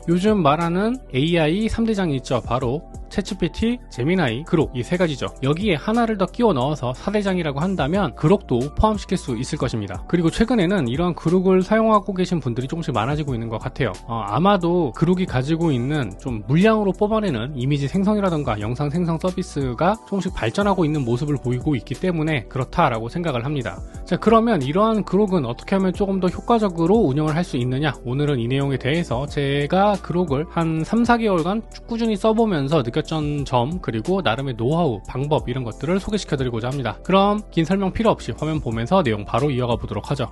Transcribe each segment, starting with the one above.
요즘 말하는 AI 3대장이 있죠. 바로 챗GPT, 제미나이, 그록 이 세 가지죠. 여기에 하나를 더 끼워 넣어서 4대장이라고 한다면 그록도 포함시킬 수 있을 것입니다. 그리고 최근에는 이러한 그록을 사용하고 계신 분들이 조금씩 많아지고 있는 것 같아요. 아마도 그록이 가지고 있는 좀 물량으로 뽑아내는 이미지 생성이라던가 영상 생성 서비스가 조금씩 발전하고 있는 모습을 보이고 있기 때문에 그렇다라고 생각을 합니다. 자, 그러면 이러한 그록은 어떻게 하면 조금 더 효과적으로 운영을 할 수 있느냐? 오늘은 이 내용에 대해서 제가 그록을 한 3-4개월간 꾸준히 써보면서 느꼈던 점, 그리고 나름의 노하우, 방법 이런 것들을 소개시켜드리고자 합니다. 그럼 긴 설명 필요 없이 화면 보면서 내용 바로 이어가 보도록 하죠.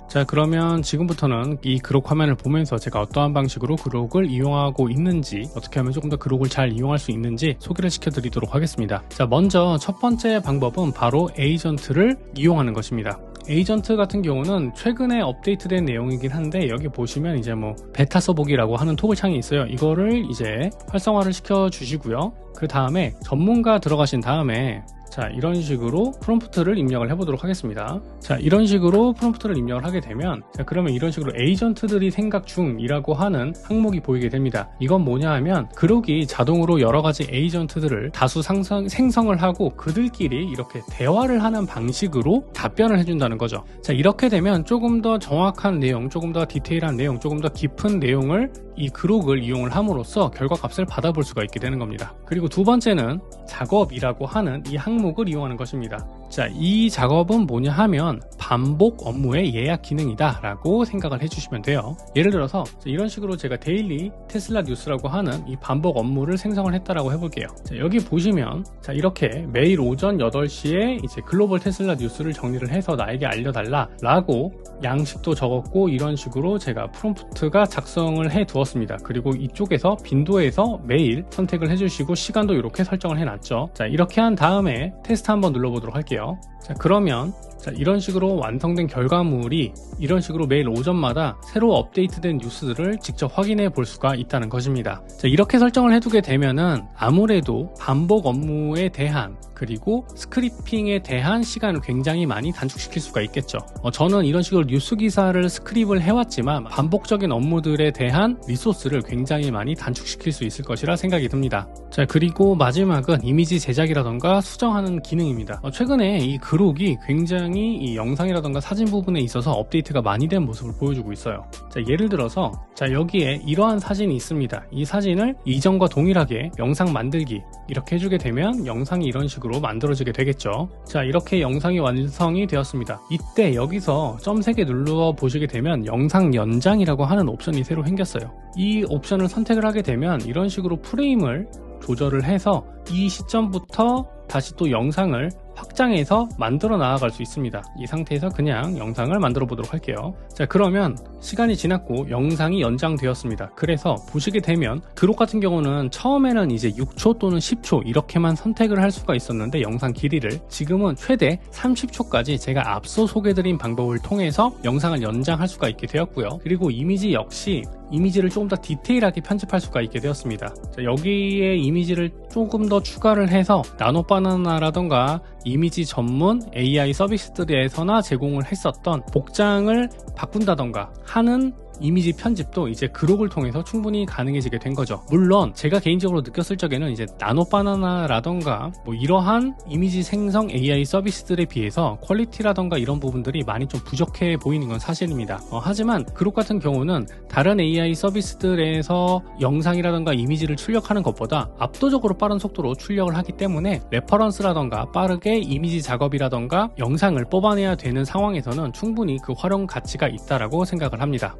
자, 그러면 지금부터는 이 그록 화면을 보면서 제가 어떠한 방식으로 그록을 이용하고 있는지, 어떻게 하면 조금 더 그록을 잘 이용할 수 있는지 소개를 시켜드리도록 하겠습니다. 자, 먼저 첫 번째 방법은 바로 에이전트를 이용하는 것입니다. 에이전트 같은 경우는 최근에 업데이트된 내용이긴 한데, 여기 보시면 이제 베타 써보기라고 하는 토글 창이 있어요. 이거를 이제 활성화를 시켜 주시고요. 그 다음에 전문가 들어가신 다음에 자, 이런 식으로 프롬프트를 입력을 해보도록 하겠습니다. 자, 이런 식으로 프롬프트를 입력을 하게 되면, 자, 그러면 이런 식으로 에이전트들이 생각 중이라고 하는 항목이 보이게 됩니다. 이건 뭐냐 하면 그록이 자동으로 여러가지 에이전트들을 다수 생성을 하고 그들끼리 이렇게 대화를 하는 방식으로 답변을 해준다는 거죠. 자, 이렇게 되면 조금 더 정확한 내용, 조금 더 디테일한 내용, 조금 더 깊은 내용을 이 그록을 이용을 함으로써 결과값을 받아볼 수가 있게 되는 겁니다. 그리고 두 번째는 작업이라고 하는 이 항목을 이용하는 것입니다. 자, 이 작업은 뭐냐 하면 반복 업무의 예약 기능이다 라고 생각을 해주시면 돼요. 예를 들어서 이런 식으로 제가 데일리 테슬라 뉴스라고 하는 이 반복 업무를 생성을 했다라고 해볼게요. 자, 여기 보시면 자, 이렇게 매일 오전 8시에 이제 글로벌 테슬라 뉴스를 정리를 해서 나에게 알려달라 라고 양식도 적었고, 이런 식으로 제가 프롬프트가 작성을 해 두었습니다. 그리고 이쪽에서 빈도에서 매일 선택을 해주시고 시간도 이렇게 설정을 해놨죠. 자, 이렇게 한 다음에 테스트 한번 눌러보도록 할게요. 자, 그러면 자, 이런 식으로 완성된 결과물이 이런 식으로 매일 오전마다 새로 업데이트된 뉴스들을 직접 확인해 볼 수가 있다는 것입니다. 자, 이렇게 설정을 해두게 되면은 아무래도 반복 업무에 대한, 그리고 스크리핑에 대한 시간을 굉장히 많이 단축시킬 수가 있겠죠. 저는 이런 식으로 뉴스 기사를 스크립을 해왔지만 반복적인 업무들에 대한 리소스를 굉장히 많이 단축시킬 수 있을 것이라 생각이 듭니다. 자, 그리고 마지막은 이미지 제작이라던가 수정하는 기능입니다. 최근에 이 그록이 굉장히 이 영상이라던가 사진 부분에 있어서 업데이트가 많이 된 모습을 보여주고 있어요. 자, 예를 들어서 자, 여기에 이러한 사진이 있습니다. 이 사진을 이전과 동일하게 영상 만들기 이렇게 해주게 되면 영상이 이런 식으로 만들어지게 되겠죠. 자, 이렇게 영상이 완성이 되었습니다. 이때 여기서 점 3개 눌러 보시게 되면 영상 연장이라고 하는 옵션이 새로 생겼어요. 이 옵션을 선택을 하게 되면 이런 식으로 프레임을 조절을 해서 이 시점부터 다시 또 영상을 확장해서 만들어 나아갈 수 있습니다. 이 상태에서 그냥 영상을 만들어 보도록 할게요. 자, 그러면 시간이 지났고 영상이 연장되었습니다. 그래서 보시게 되면 그록 같은 경우는 처음에는 이제 6초 또는 10초 이렇게만 선택을 할 수가 있었는데, 영상 길이를 지금은 최대 30초까지 제가 앞서 소개드린 방법을 통해서 영상을 연장할 수가 있게 되었고요. 그리고 이미지 역시 이미지를 조금 더 디테일하게 편집할 수가 있게 되었습니다. 자, 여기에 이미지를 조금 더 추가를 해서 나노바나나라던가 이미지 전문 AI 서비스들에서나 제공을 했었던 복장을 바꾼다던가 하는 이미지 편집도 이제 그록을 통해서 충분히 가능해지게 된 거죠. 물론 제가 개인적으로 느꼈을 적에는 이제 나노바나나라던가 이러한 이미지 생성 AI 서비스들에 비해서 퀄리티라던가 이런 부분들이 많이 좀 부족해 보이는 건 사실입니다. 하지만 그록 같은 경우는 다른 AI 서비스들에서 영상이라던가 이미지를 출력하는 것보다 압도적으로 빠른 속도로 출력을 하기 때문에 레퍼런스라던가 빠르게 이미지 작업이라던가 영상을 뽑아내야 되는 상황에서는 충분히 그 활용 가치가 있다라고 생각을 합니다.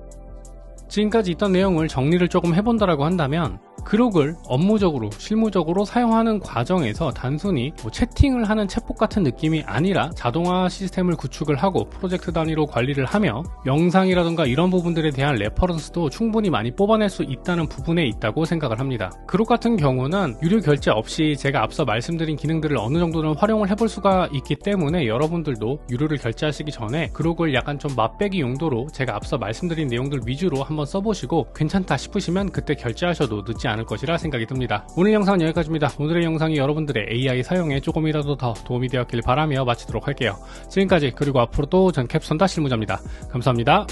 지금까지 있던 내용을 정리를 조금 해본다라고 한다면, 그록을 업무적으로 실무적으로 사용하는 과정에서 단순히 채팅을 하는 챗봇 같은 느낌이 아니라 자동화 시스템을 구축을 하고 프로젝트 단위로 관리를 하며 영상이라던가 이런 부분들에 대한 레퍼런스도 충분히 많이 뽑아낼 수 있다는 부분에 있다고 생각을 합니다. 그록 같은 경우는 유료 결제 없이 제가 앞서 말씀드린 기능들을 어느 정도는 활용을 해볼 수가 있기 때문에 여러분들도 유료를 결제하시기 전에 그록을 약간 좀 맛배기 용도로 제가 앞서 말씀드린 내용들 위주로 한번 써보시고 괜찮다 싶으시면 그때 결제하셔도 늦지 않을 것이라 생각이 듭니다. 오늘 영상은 여기까지입니다. 오늘의 영상이 여러분들의 AI 사용에 조금이라도 더 도움이 되었길 바라며 마치도록 할게요. 지금까지, 그리고 앞으로도 전 캡선다 실무자입니다. 감사합니다.